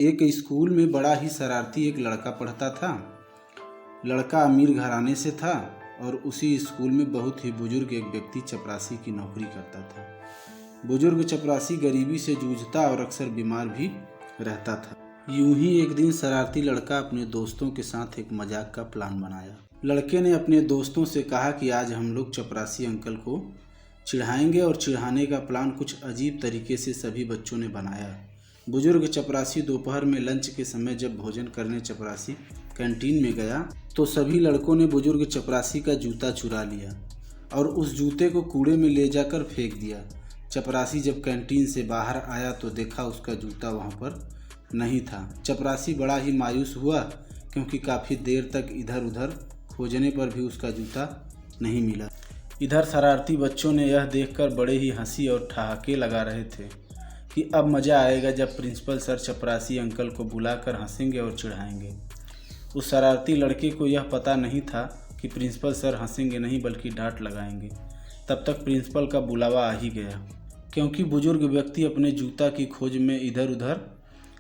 एक स्कूल में बड़ा ही शरारती एक लड़का पढ़ता था। लड़का अमीर घराने से था और उसी स्कूल में बहुत ही बुजुर्ग एक व्यक्ति चपरासी की नौकरी करता था। बुजुर्ग चपरासी गरीबी से जूझता और अक्सर बीमार भी रहता था। यूं ही एक दिन शरारती लड़का अपने दोस्तों के साथ एक मजाक का प्लान बनाया। लड़के ने अपने दोस्तों से कहा कि आज हम लोग चपरासी अंकल को चिढ़ाएंगे और चिढ़ाने का प्लान कुछ अजीब तरीके से सभी बच्चों ने बनाया। बुजुर्ग चपरासी दोपहर में लंच के समय जब भोजन करने चपरासी कैंटीन में गया तो सभी लड़कों ने बुजुर्ग चपरासी का जूता चुरा लिया और उस जूते को कूड़े में ले जाकर फेंक दिया। चपरासी जब कैंटीन से बाहर आया तो देखा उसका जूता वहाँ पर नहीं था। चपरासी बड़ा ही मायूस हुआ क्योंकि काफ़ी देर तक इधर उधर खोजने पर भी उसका जूता नहीं मिला। इधर शरारती बच्चों ने यह देखकर बड़े ही हंसी और ठहाके लगा रहे थे कि अब मज़ा आएगा जब प्रिंसिपल सर चपरासी अंकल को बुलाकर हंसेंगे और चिढ़ाएंगे। उस शरारती लड़के को यह पता नहीं था कि प्रिंसिपल सर हंसेंगे नहीं बल्कि डांट लगाएंगे। तब तक प्रिंसिपल का बुलावा आ ही गया क्योंकि बुजुर्ग व्यक्ति अपने जूता की खोज में इधर उधर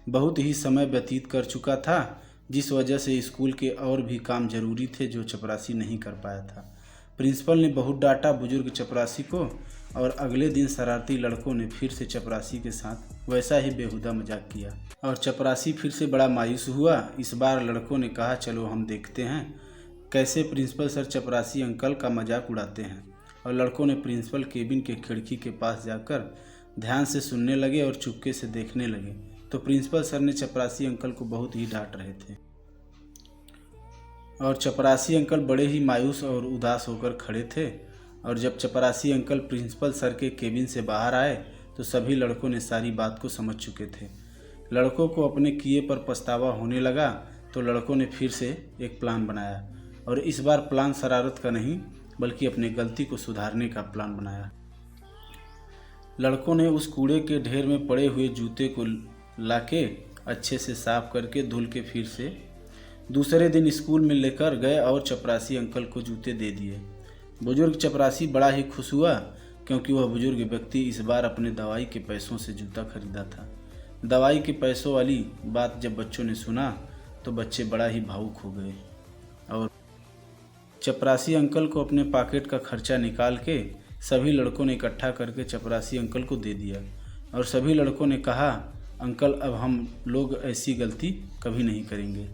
बहुत ही समय व्यतीत कर चुका था, जिस वजह से स्कूल के और भी काम जरूरी थे जो चपरासी नहीं कर पाया था। प्रिंसिपल ने बहुत डांटा बुजुर्ग चपरासी को और अगले दिन शरारती लड़कों ने फिर से चपरासी के साथ वैसा ही बेहुदा मजाक किया और चपरासी फिर से बड़ा मायूस हुआ। इस बार लड़कों ने कहा चलो हम देखते हैं कैसे प्रिंसिपल सर चपरासी अंकल का मजाक उड़ाते हैं। और लड़कों ने प्रिंसिपल केबिन के खिड़की के पास जाकर ध्यान से सुनने लगे और चुपके से देखने लगे तो प्रिंसिपल सर ने चपरासी अंकल को बहुत ही डांट रहे थे और चपरासी अंकल बड़े ही मायूस और उदास होकर खड़े थे। और जब चपरासी अंकल प्रिंसिपल सर के केबिन से बाहर आए तो सभी लड़कों ने सारी बात को समझ चुके थे। लड़कों को अपने किए पर पछतावा होने लगा तो लड़कों ने फिर से एक प्लान बनाया और इस बार प्लान शरारत का नहीं बल्कि अपनी गलती को सुधारने का प्लान बनाया। लड़कों ने उस कूड़े के ढेर में पड़े हुए जूते को लाके अच्छे से साफ करके धुल के फिर से दूसरे दिन स्कूल में लेकर गए और चपरासी अंकल को जूते दे दिए। बुजुर्ग चपरासी बड़ा ही खुश हुआ क्योंकि वह बुजुर्ग व्यक्ति इस बार अपने दवाई के पैसों से जूता खरीदा था। दवाई के पैसों वाली बात जब बच्चों ने सुना तो बच्चे बड़ा ही भावुक हो गए और चपरासी अंकल को अपने पॉकेट का खर्चा निकाल के सभी लड़कों ने इकट्ठा करके चपरासी अंकल को दे दिया और सभी लड़कों ने कहा अंकल अब हम लोग ऐसी गलती कभी नहीं करेंगे।